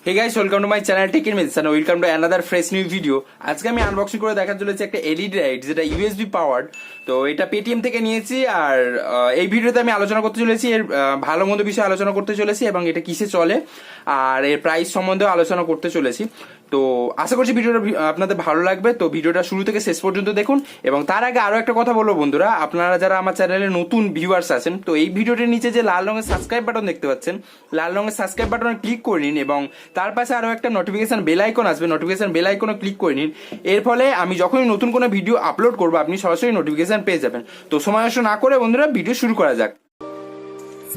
Hey guys welcome to my channel tech invention welcome to another fresh new video. আজকে আমি unboxing করে দেখাতে চলেছি একটা এলইডি লাইট যেটা ইউএসবি পাওয়ার্ড। তো এটা পেটিএম থেকে নিয়েছি আর এই ভিডিওতে আমি আলোচনা করতে চলেছি এর ভালো মন্দ বিষয়ে আলোচনা করতে চলেছি এবং এটা কিসে চলে আর এর প্রাইস সম্বন্ধেও আলোচনা করতে চলেছি। তো আশা করছি ভিডিওটা আপনাদের ভালো লাগবে। তো ভিডিওটা শুরু থেকে শেষ পর্যন্ত দেখুন। এবং তার আগে আরো একটা কথা বলবো বন্ধুরা, আপনারা যারা আমার চ্যানেলে নতুন ভিউয়ার্স আছেন তো এই ভিডিওটির নিচে যে লাল রঙের সাবস্ক্রাইব বাটন দেখতে পাচ্ছেন, লাল রঙের সাবস্ক্রাইব বাটনে ক্লিক করে নিন এবং তার পাশে আরো একটা নোটিফিকেশন বেল আইকন আসবে, নোটিফিকেশন বেল আইকনে ক্লিক করে নিন। এর ফলে আমি যখনই নতুন কোনো ভিডিও আপলোড করবো আপনি সরাসরি নোটিফিকেশন পেয়ে যাবেন। তো সময় নষ্ট না করে বন্ধুরা ভিডিও শুরু করা যাক।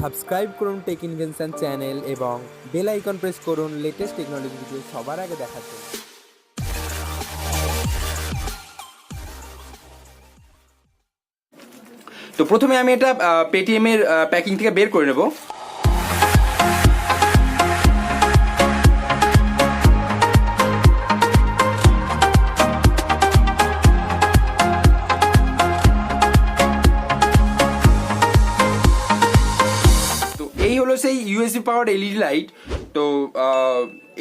সাবস্ক্রাইব করুন টেক ইনভেনশন চ্যানেল এবং বেল আইকন প্রেস করুন লেটেস্ট টেকনোলজি ভিডিও সবার আগে দেখার জন্য। তো প্রথমে আমি এটা পেটিএম এর প্যাকিং থেকে বের করে নেব। তো এই হলো সেই ইউএসবি পাওয়ার এলইডি লাইট। তো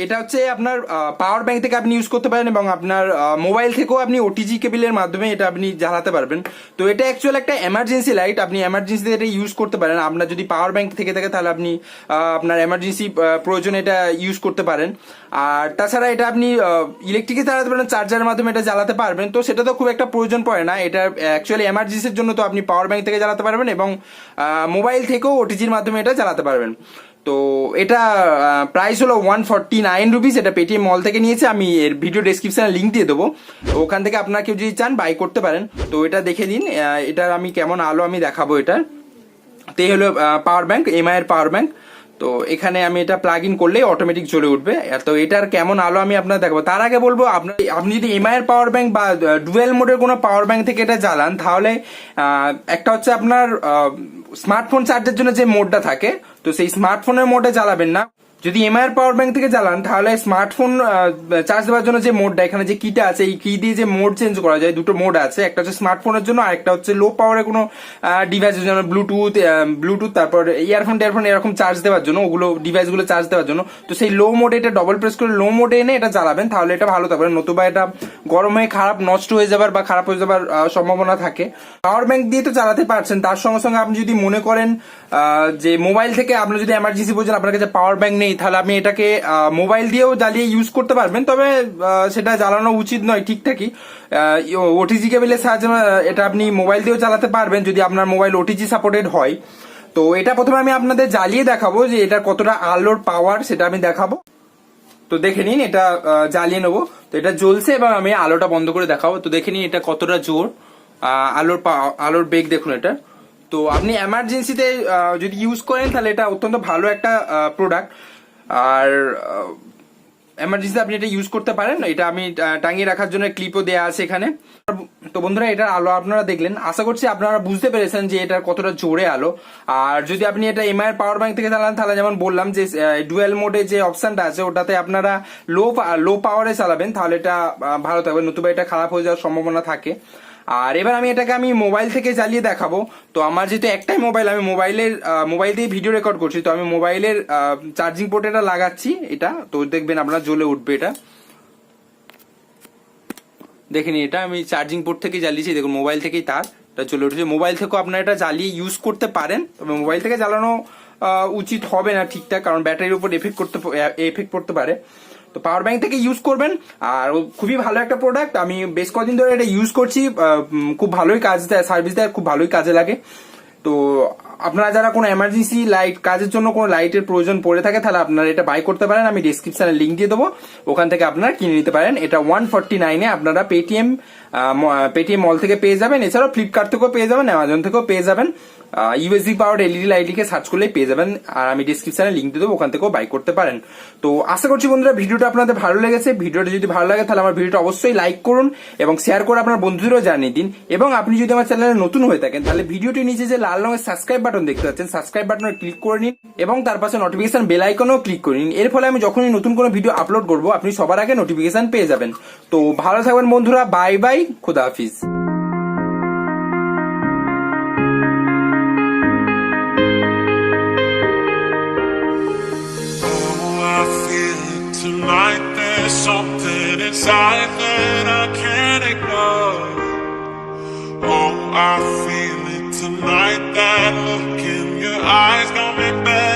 এটা হচ্ছে আপনার পাওয়ার ব্যাংক থেকে আপনি ইউজ করতে পারেন এবং আপনার মোবাইল থেকেও আপনি ওটিজি কেবিলের মাধ্যমে এটা আপনি জ্বালাতে পারবেন। তো এটা অ্যাকচুয়ালি একটা এমার্জেন্সি লাইট, আপনি এমার্জেন্সিতে এটা ইউজ করতে পারেন। আপনার যদি পাওয়ার ব্যাংক থেকে থাকে তাহলে আপনি আপনার এমার্জেন্সি প্রয়োজনে এটা ইউজ করতে পারেন। আর তাছাড়া এটা আপনি ইলেকট্রিকে চালাতে পারেন, চার্জারের মাধ্যমে এটা জ্বালাতে পারবেন। তো সেটা তো খুব একটা প্রয়োজন পড়ে না, এটা অ্যাকচুয়ালি এমার্জেন্সির জন্য তো আপনি পাওয়ার ব্যাংক থেকে জ্বালাতে পারবেন এবং মোবাইল থেকেও ওটিজির মাধ্যমে এটা জ্বালাতে পারবেন। তো এটা প্রাইস হলো 149 রুপিস। এটা পেটিএম মল থেকে নিয়েছে, আমি এর ভিডিও ডেসক্রিপশনে লিঙ্ক দিয়ে দেবো, ওখান থেকে আপনারা কেউ যদি চান বাই করতে পারেন। তো এটা দেখে নিন, এটার আমি কেমন আলো আমি দেখাবো। এটা তো এই হলো পাওয়ার ব্যাংক, এমআই এর পাওয়ার ব্যাংক। তো এখানে আমি এটা প্লাগ ইন করলেই অটোমেটিক জ্বলে উঠবে। তো এটার কেমন আলো আমি আপনার দেখাবো। তার আগে বলবো আপনি যদি এমআই এর পাওয়ার ব্যাংক বা ডুয়েল মোডের কোনো পাওয়ার ব্যাংক থেকে এটা জ্বালান তাহলে একটা হচ্ছে আপনার স্মার্টফোন চার্জের জন্য যে মোডটা থাকে তো সেই স্মার্টফোনের মোডে জ্বালাবেন না। যদি এমআই এর পাওয়ার ব্যাংক থেকে জ্বালান তাহলে স্মার্টফোন চার্জ দেওয়ার জন্য যে মোডটা এখানে যে কিটা আছে এই কি দিয়ে যে মোড চেঞ্জ করা যায়, দুটো মোড আছে, একটা হচ্ছে স্মার্টফোনের জন্য আর একটা হচ্ছে লো পাওয়ারের কোনো ডিভাইসের জন্য, ব্লুটুথ তারপর ইয়ারফোন এরকম চার্জ দেওয়ার জন্য, ওগুলো ডিভাইসগুলো চার্জ দেওয়ার জন্য। তো সেই লো মোডে এটা ডবল প্রেস করে লো মোডে এনে এটা জ্বালাবেন, তাহলে এটা ভালো থাকবে। নতুবা এটা গরম হয়ে নষ্ট হয়ে যাবার বা খারাপ হয়ে যাবার সম্ভাবনা থাকে। পাওয়ার ব্যাংক দিয়ে তো চালাতে পারছেন, তার সঙ্গে সঙ্গে আপনি যদি মনে করেন যে মোবাইল থেকে আপনার যদি এমার্জেন্সি প্রয়োজন, আপনার কাছে পাওয়ার ব্যাংক নেই, তাহলে আপনি এটাকে মোবাইল দিয়েও জ্বালিয়ে ইউজ করতে পারবেন। তবে সেটা জ্বালানো উচিত নয় ঠিকঠাকই। ওটিজি কেবলের সাহায্যে এটা আপনি মোবাইল দিয়েও চালাতে পারবেন যদি আপনার মোবাইল ওটিজি সাপোর্টেড হয়। তো এটা প্রথমে আমি আপনাদের জ্বালিয়ে দেখাবো যে এটা কতটা আলোর পাওয়ার সেটা আমি দেখাবো। তো দেখে নিন, এটা জ্বালিয়ে নেবো। তো এটা জ্বলছে এবং আমি আলোটা বন্ধ করে দেখাবো। তো দেখে নিন এটা কতটা জোর, আলোর বেগ দেখুন এটা। তো আপনি এমার্জেন্সিতে যদি ইউজ করেন তাহলে এটা অত্যন্ত ভালো একটা প্রোডাক্ট। আর এমার্জেন্সিতে আপনি এটা ইউজ করতে পারেন। এটা আমি টাঙিয়ে রাখার জন্য ক্লিপও দেওয়া আছে এখানে। তো বন্ধুরা এটার আলো আপনারা দেখলেন, আশা করছি আপনারা বুঝতে পেরেছেন যে এটার কতটা জোরে আলো। আর যদি আপনি এটা এমআই এর পাওয়ার ব্যাংক থেকে চালান তাহলে যেমন বললাম যে ডুয়েল মোডে যে অপশনটা আছে ওটাতে আপনারা লো পাওয়ারে চালাবেন, তাহলে এটা ভালো থাকবে, নতুবা এটা খারাপ হয়ে যাওয়ার সম্ভাবনা থাকে। আর এবার আমি এটাকে মোবাইল থেকে জ্বালিয়ে দেখাবো। তো আমার যেহেতু একটাই মোবাইল, আমি মোবাইল দিয়ে ভিডিও রেকর্ড করছি, তো আমি মোবাইলের চার্জিং পোর্টে এটা লাগাচ্ছি এটা। তো দেখবেন আপনারা জ্বলে উঠবে এটা, দেখেনি এটা আমি চার্জিং পোর্ট থেকে জ্বালিয়েছি, দেখুন মোবাইল থেকেই তারটা জ্বলে উঠেছে। মোবাইল থেকেও আপনারা এটা জ্বালিয়ে ইউজ করতে পারেন, তবে মোবাইল থেকে জ্বালানো উচিত হবে না ঠিকঠাক, কারণ ব্যাটারির উপর এফেক্ট পড়তে পারে। তো পাওয়ার ব্যাংক থেকে ইউজ করবেন। আর খুবই ভালো একটা প্রোডাক্ট, আমি বেশ কদিন ধরে এটা ইউজ করছি, খুব ভালোই কাজ দেয়, সার্ভিস দেয়, খুব ভালোই কাজে লাগে। তো আপনারা যারা কোনো এমার্জেন্সি লাইট কাজের জন্য কোনো লাইটের প্রয়োজন পড়ে থাকে তাহলে আপনারা এটা বাই করতে পারেন, আমি ডেসক্রিপশনে লিঙ্ক দিয়ে দেবো, ওখান থেকে আপনারা কিনে নিতে পারেন। এটা 149 আপনারা পেটিএম মল থেকে পেয়ে যাবেন, এছাড়াও ফ্লিপকার্ট থেকেও পেয়ে যাবেন, অ্যামাজন থেকেও পেয়ে যাবেন। ইউএসবি পাওয়ার এলইডি লাইট লিখে সার্চ করলেই পেয়ে যাবেন, আর আমি ডিসক্রিপশনে লিঙ্ক দিয়ে দেবো, ওখান থেকেও বাই করতে পারেন। তো আশা করছি বন্ধুরা ভিডিওটা আপনাদের ভালো লেগেছে। ভিডিওটা যদি ভালো লাগে তাহলে আমার ভিডিওটা অবশ্যই লাইক করুন এবং শেয়ার করে আপনার বন্ধুদেরও জানিয়ে দিন। এবং আপনি যদি আমার চ্যানেলে নতুন হয়ে থাকেন তাহলে ভিডিওটির নিচে যে লাল রঙের সাবস্ক্রাইব বাটন দেখতে পাচ্ছেন, সাবস্ক্রাইব বাটনে ক্লিক করে নিন এবং তার পাশে নোটিফিকেশন বেল আইকনেও ক্লিক করে নিন। এর ফলে আমি যখনই নতুন কোনো ভিডিও আপলোড করবো আপনি সবার আগে নোটিফিকেশন পেয়ে যাবেন। তো ভালো থাকবেন বন্ধুরা, বাই বাই, খোদা হাফিজ। tonight. There's something inside that I can't ignore. Oh, I feel it tonight. That look in your eyes got me back.